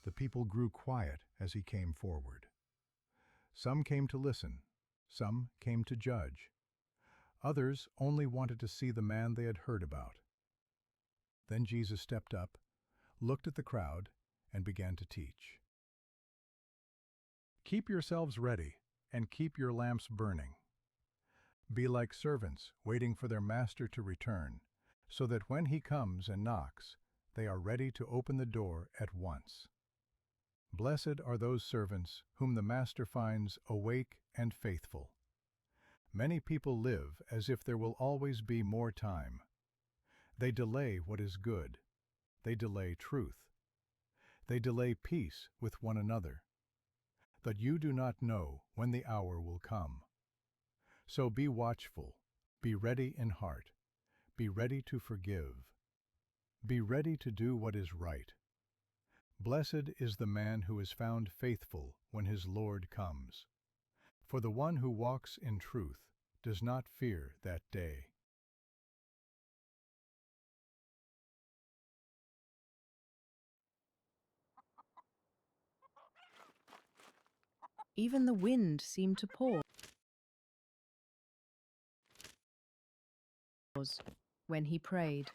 The people grew quiet as he came forward. Some came to listen, some came to judge. Others only wanted to see the man they had heard about. Then Jesus stepped up, looked at the crowd, and began to teach. Keep yourselves ready, and keep your lamps burning. Be like servants waiting for their master to return, so that when he comes and knocks, they are ready to open the door at once. Blessed are those servants whom the master finds awake and faithful. Many people live as if there will always be more time. They delay what is good. They delay truth. They delay peace with one another. But you do not know when the hour will come. So be watchful, be ready in heart, be ready to forgive. Be ready to do what is right. Blessed is the man who is found faithful when his Lord comes. For the one who walks in truth does not fear that day. Even the wind seemed to pause when he prayed.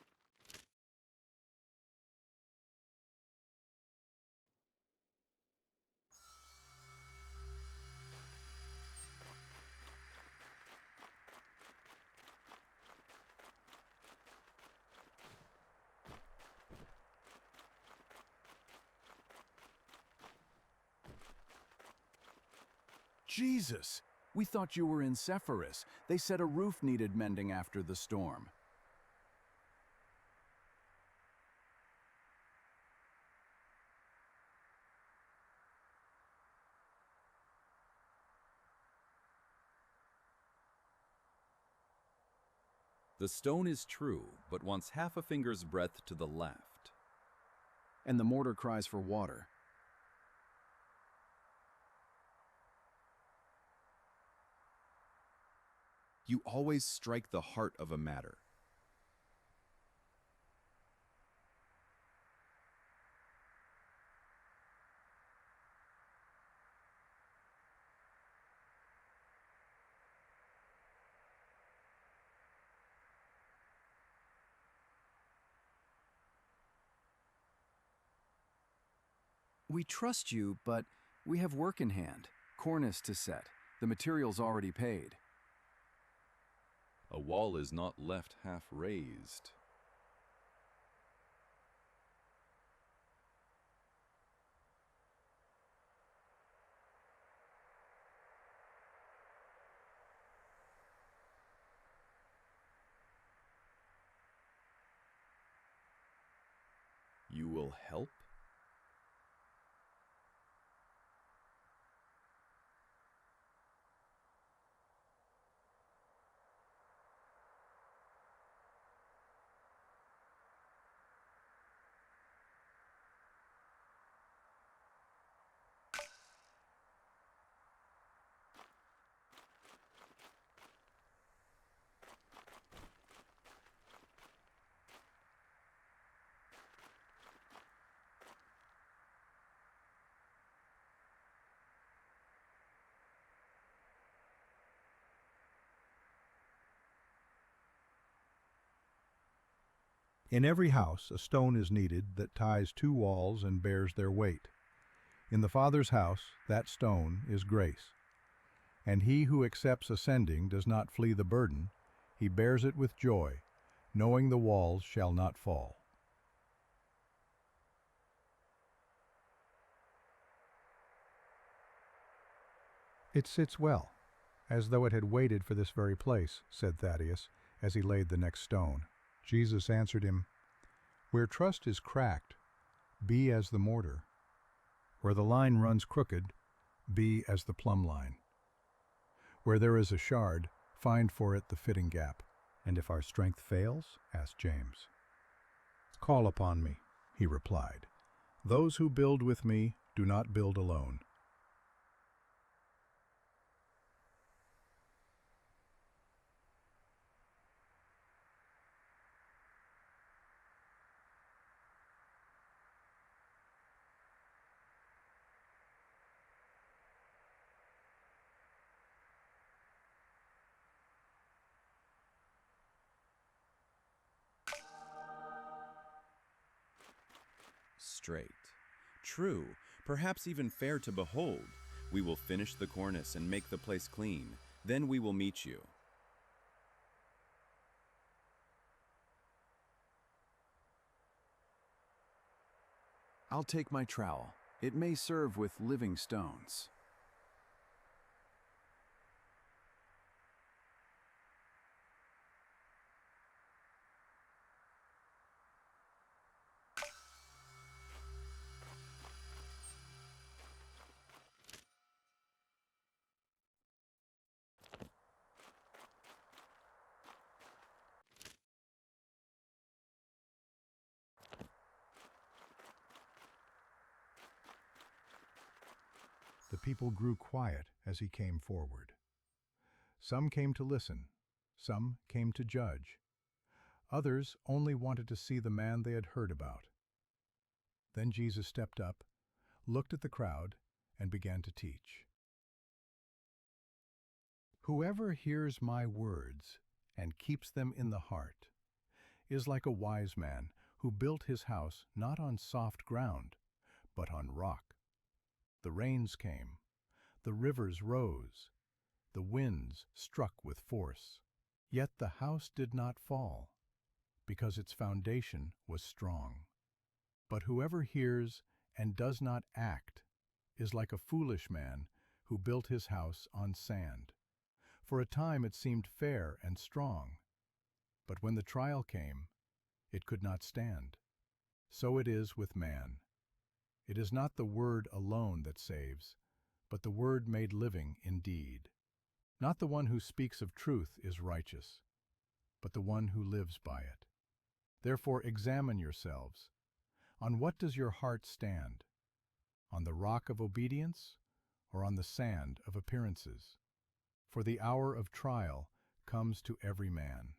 Jesus! We thought you were in Sepphoris. They said a roof needed mending after the storm. The stone is true, but wants half a finger's breadth to the left. And the mortar cries for water. You always strike the heart of a matter. We trust you, but we have work in hand. Cornice to set. The material's already paid. A wall is not left half raised. You will help? In every house a stone is needed that ties two walls and bears their weight. In the Father's house that stone is grace. And he who accepts ascending does not flee the burden, he bears it with joy, knowing the walls shall not fall. It sits well, as though it had waited for this very place, said Thaddeus, as he laid the next stone. Jesus answered him, Where trust is cracked, be as the mortar. Where the line runs crooked, be as the plumb line. Where there is a shard, find for it the fitting gap. And if our strength fails, asked James. Call upon me, he replied. Those who build with me do not build alone. straight. True, perhaps even fair to behold. We will finish the cornice and make the place clean. Then we will meet you. I'll take my trowel. It may serve with living stones. The people grew quiet as he came forward. Some came to listen, some came to judge. Others only wanted to see the man they had heard about. Then Jesus stepped up, looked at the crowd, and began to teach. Whoever hears my words and keeps them in the heart is like a wise man who built his house not on soft ground, but on rock. The rains came, the rivers rose, the winds struck with force. Yet the house did not fall, because its foundation was strong. But whoever hears and does not act is like a foolish man who built his house on sand. For a time it seemed fair and strong, but when the trial came, it could not stand. So it is with man. It is not the word alone that saves, but the word made living indeed. Not the one who speaks of truth is righteous, but the one who lives by it. Therefore examine yourselves. On what does your heart stand? On the rock of obedience, or on the sand of appearances? For the hour of trial comes to every man.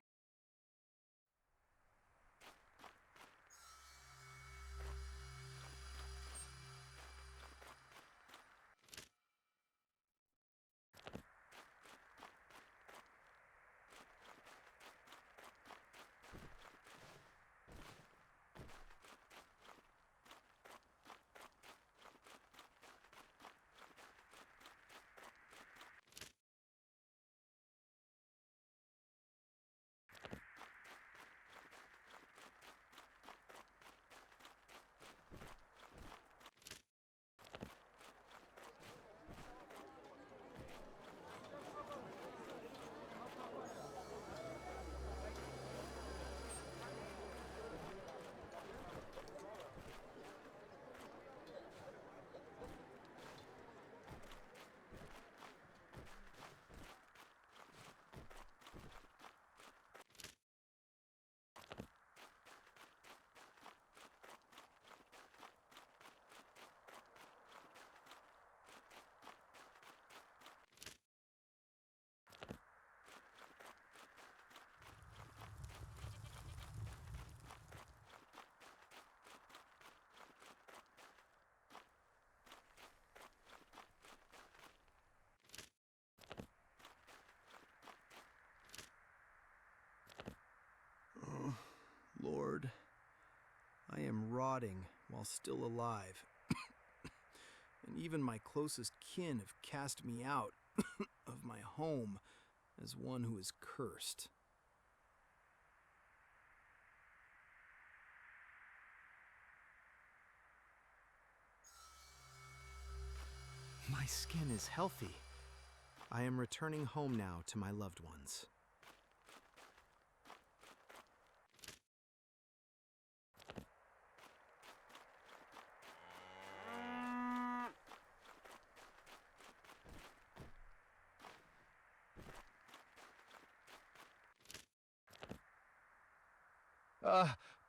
Lord, I am rotting while still alive, and even my closest kin have cast me out of my home as one who is cursed. My skin is healthy. I am returning home now to my loved ones.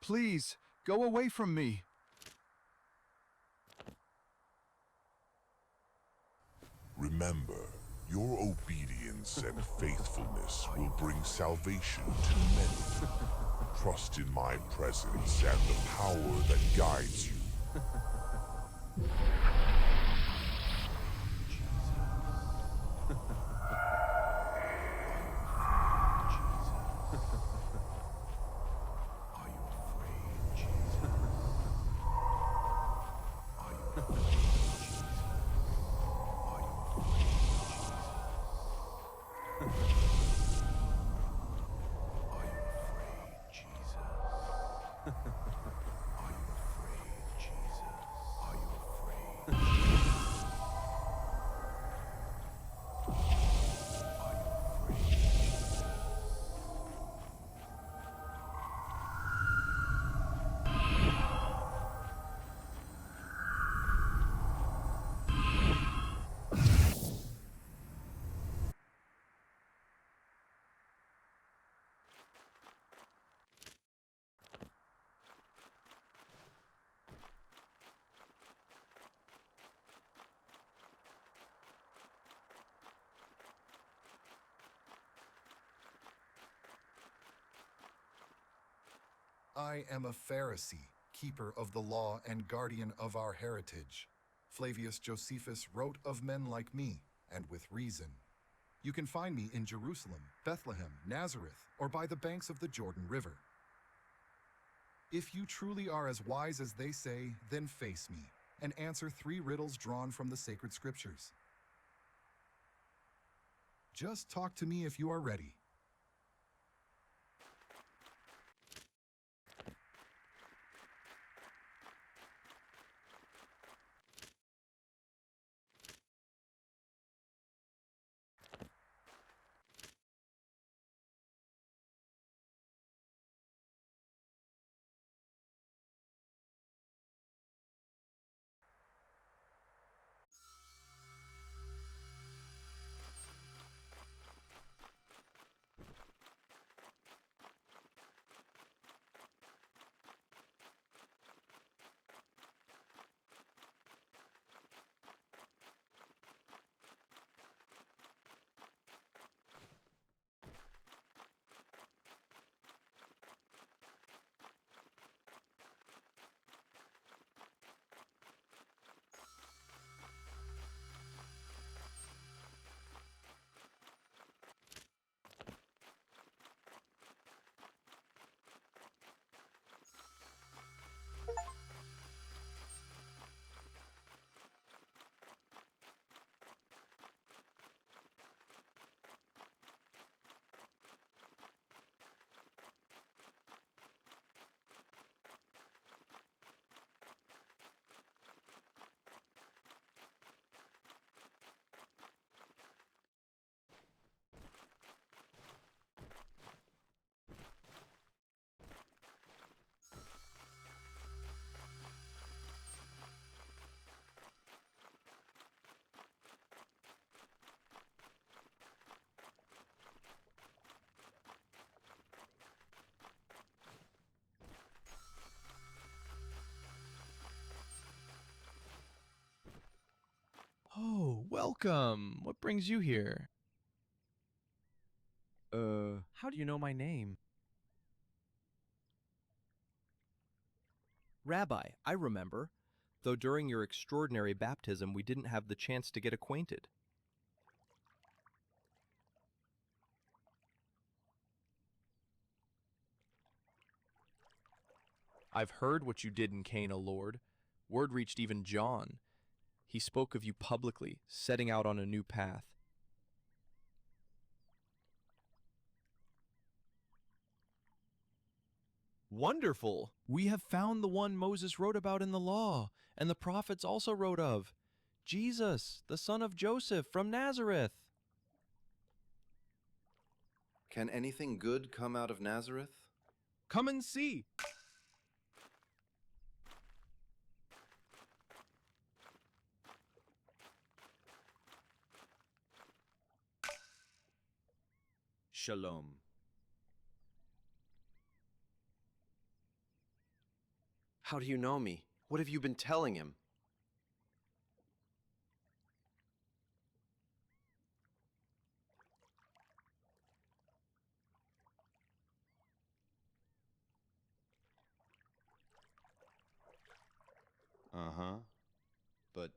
Please, go away from me. Remember, your obedience and faithfulness will bring salvation to many. Trust in my presence and the power that guides you. Are you afraid, Jesus? Are you afraid? Are you afraid? I am a Pharisee, keeper of the law and guardian of our heritage. Flavius Josephus wrote of men like me, and with reason. You can find me in Jerusalem, Bethlehem, Nazareth, or by the banks of the Jordan River. If you truly are as wise as they say, then face me, and answer 3 riddles drawn from the sacred scriptures. Just talk to me if you are ready. Oh, welcome. What brings you here? How do you know my name? Rabbi, I remember. Though during your extraordinary baptism we didn't have the chance to get acquainted. I've heard what you did in Cana, Lord. Word reached even John. He spoke of you publicly, setting out on a new path. Wonderful! We have found the one Moses wrote about in the law, and the prophets also wrote of. Jesus, the son of Joseph from Nazareth. Can anything good come out of Nazareth? Come and see. Shalom. How do you know me? What have you been telling him? Uh-huh. But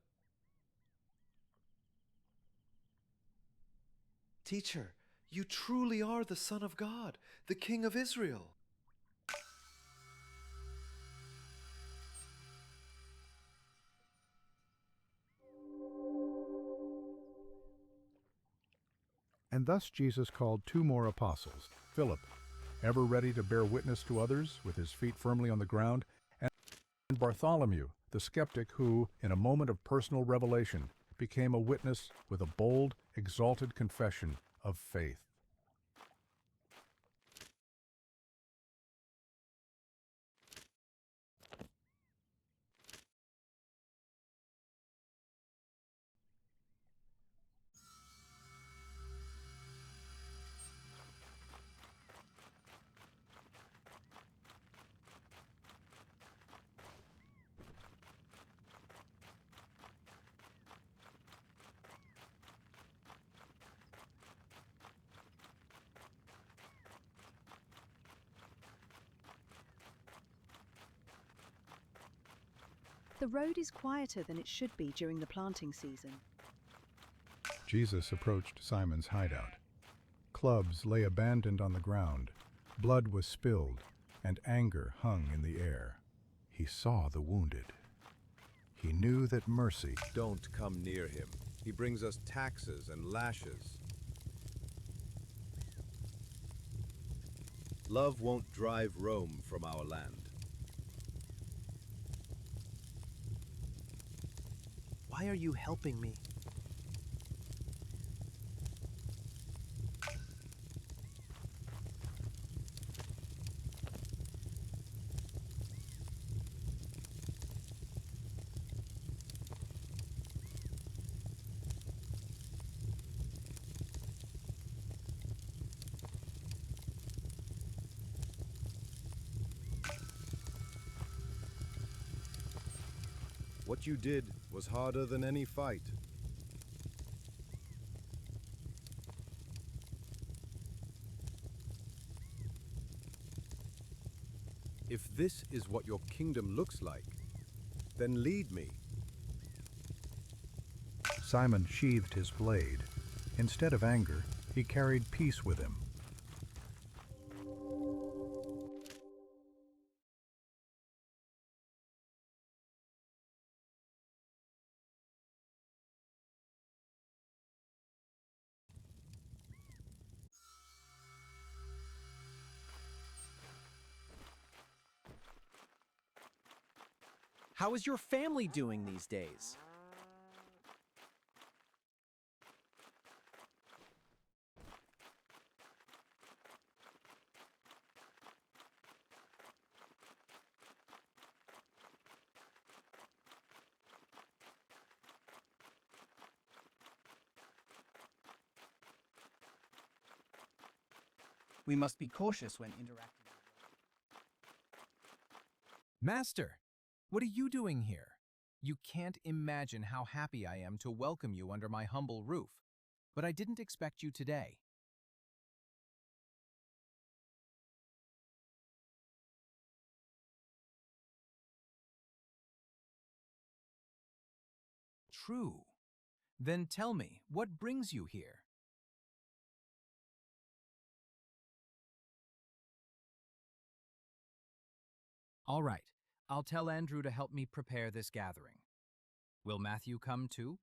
Teacher, you truly are the Son of God, the King of Israel. And thus Jesus called 2 more apostles, Philip, ever ready to bear witness to others with his feet firmly on the ground, and Bartholomew, the skeptic who, in a moment of personal revelation, became a witness with a bold, exalted confession of faith. The road is quieter than it should be during the planting season. Jesus approached Simon's hideout. Clubs lay abandoned on the ground, blood was spilled, and anger hung in the air. He saw the wounded. He knew that mercy— Don't come near him. He brings us taxes and lashes. Love won't drive Rome from our land. Why are you helping me? What you did was harder than any fight. If this is what your kingdom looks like, then lead me. Simon sheathed his blade. Instead of anger, he carried peace with him. How is your family doing these days? We must be cautious when interacting. Master, what are you doing here? You can't imagine how happy I am to welcome you under my humble roof, but I didn't expect you today. True. Then tell me, what brings you here? All right, I'll tell Andrew to help me prepare this gathering. Will Matthew come too?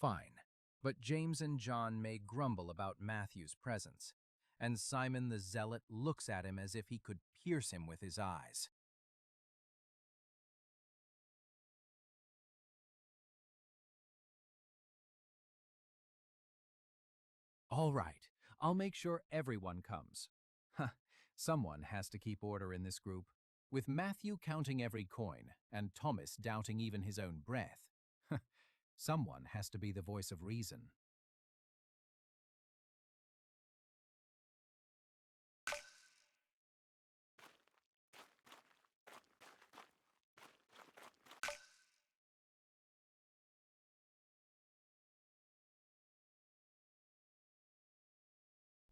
Fine, but James and John may grumble about Matthew's presence, and Simon the Zealot looks at him as if he could pierce him with his eyes. All right, I'll make sure everyone comes. Huh, someone has to keep order in this group, with Matthew counting every coin and Thomas doubting even his own breath. Someone has to be the voice of reason.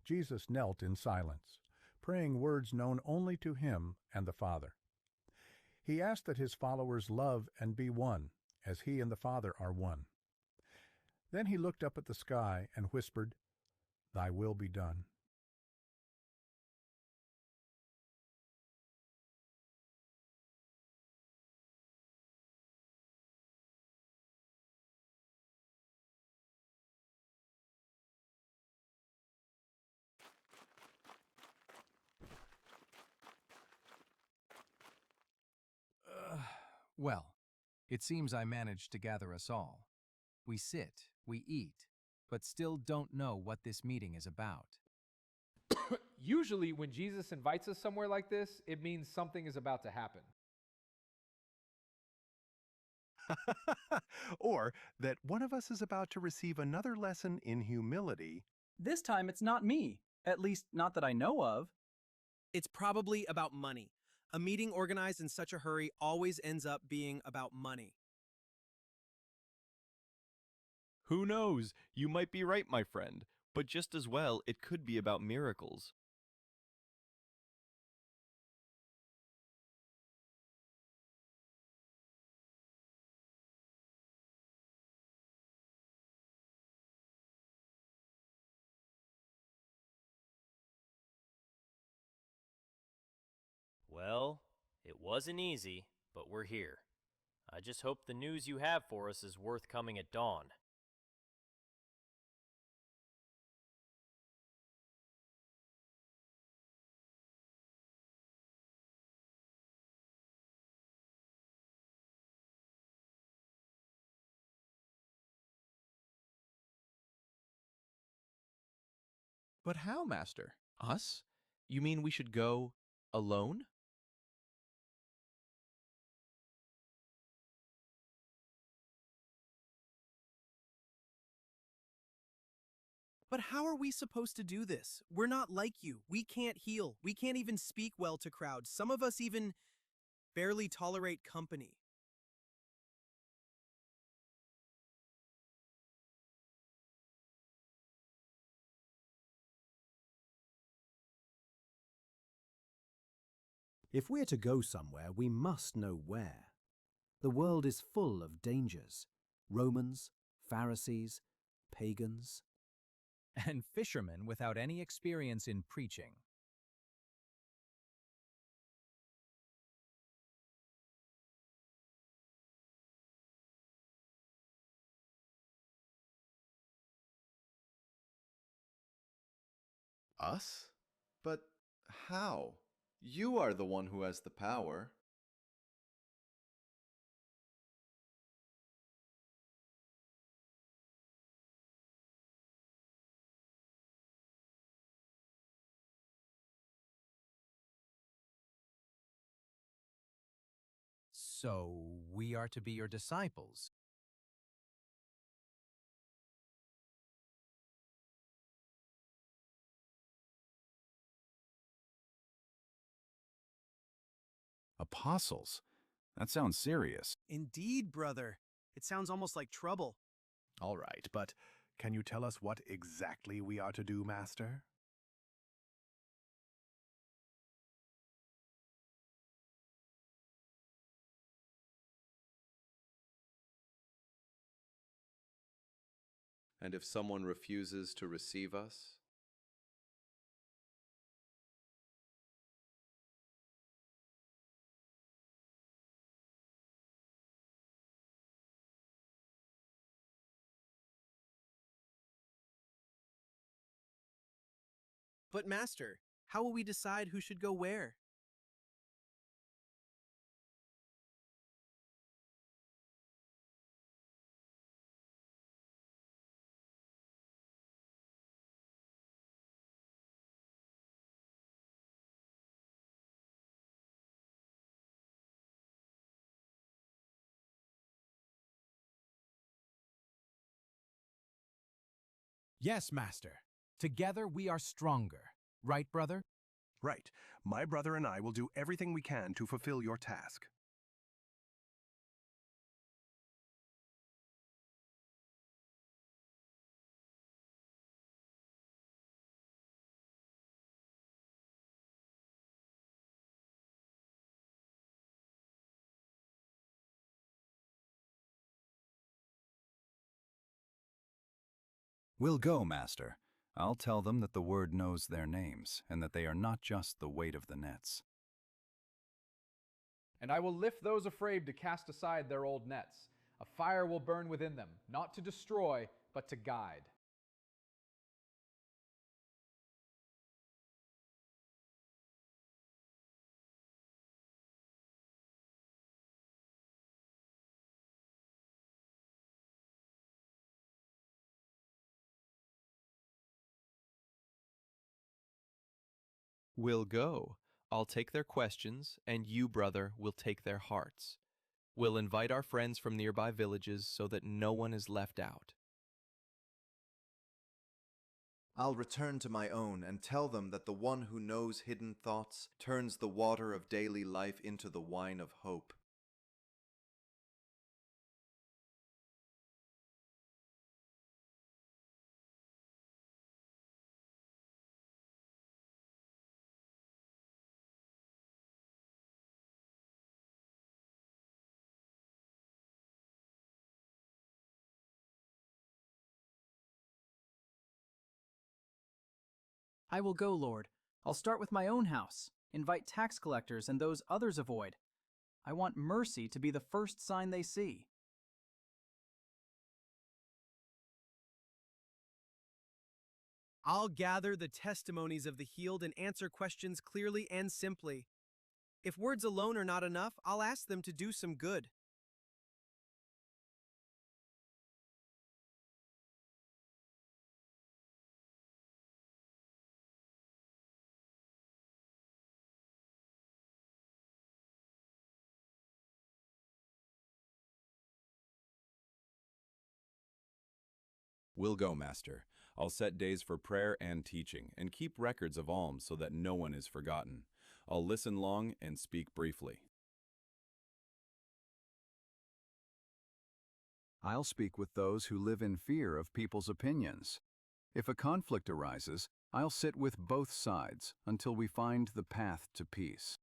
Jesus knelt in silence, praying words known only to him and the Father. He asked that his followers love and be one, as he and the Father are one. Then he looked up at the sky and whispered, "Thy will be done." Well, it seems I managed to gather us all. We sit, we eat, but still don't know what this meeting is about. Usually, when Jesus invites us somewhere like this, it means something is about to happen. Or that one of us is about to receive another lesson in humility. This time it's not me. At least, not that I know of. It's probably about money. A meeting organized in such a hurry always ends up being about money. Who knows? You might be right, my friend. But just as well, it could be about miracles. Well, it wasn't easy, but we're here. I just hope the news you have for us is worth coming at dawn. But how, Master? Us? You mean we should go alone? But how are we supposed to do this? We're not like you. We can't heal. We can't even speak well to crowds. Some of us even barely tolerate company. If we're to go somewhere, we must know where. The world is full of dangers. Romans, Pharisees, pagans. And fishermen without any experience in preaching. Us? But how? You are the one who has the power. So, we are to be your disciples. Apostles? That sounds serious. Indeed, brother. It sounds almost like trouble. All right, but can you tell us what exactly we are to do, Master? And if someone refuses to receive us? But Master, how will we decide who should go where? Yes, Master. Together we are stronger. Right, brother? Right. My brother and I will do everything we can to fulfill your task. We'll go, Master. I'll tell them that the word knows their names, and that they are not just the weight of the nets. And I will lift those afraid to cast aside their old nets. A fire will burn within them, not to destroy, but to guide. We'll go. I'll take their questions, and you, brother, will take their hearts. We'll invite our friends from nearby villages so that no one is left out. I'll return to my own and tell them that the one who knows hidden thoughts turns the water of daily life into the wine of hope. I will go, Lord. I'll start with my own house, invite tax collectors and those others avoid. I want mercy to be the first sign they see. I'll gather the testimonies of the healed and answer questions clearly and simply. If words alone are not enough, I'll ask them to do some good. We'll go, Master. I'll set days for prayer and teaching, and keep records of alms so that no one is forgotten. I'll listen long and speak briefly. I'll speak with those who live in fear of people's opinions. If a conflict arises, I'll sit with both sides until we find the path to peace.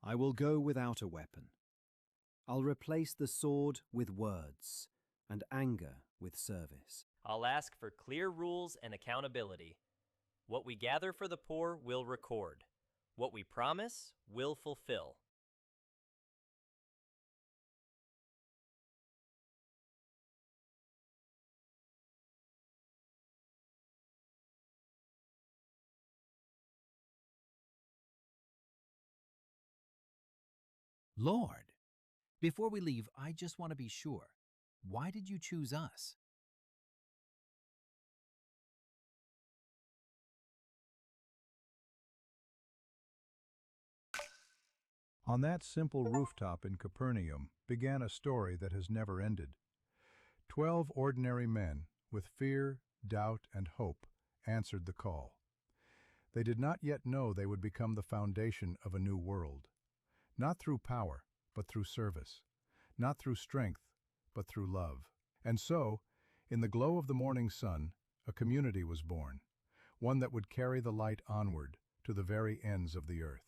I will go without a weapon. I'll replace the sword with words, and anger with service. I'll ask for clear rules and accountability. What we gather for the poor, we'll record. What we promise, we'll fulfill. Lord, before we leave, I just want to be sure. Why did you choose us? On that simple rooftop in Capernaum began a story that has never ended. 12 ordinary men, with fear, doubt, and hope, answered the call. They did not yet know they would become the foundation of a new world. Not through power, but through service. Not through strength, but through love. And so, in the glow of the morning sun, a community was born, one that would carry the light onward to the very ends of the earth.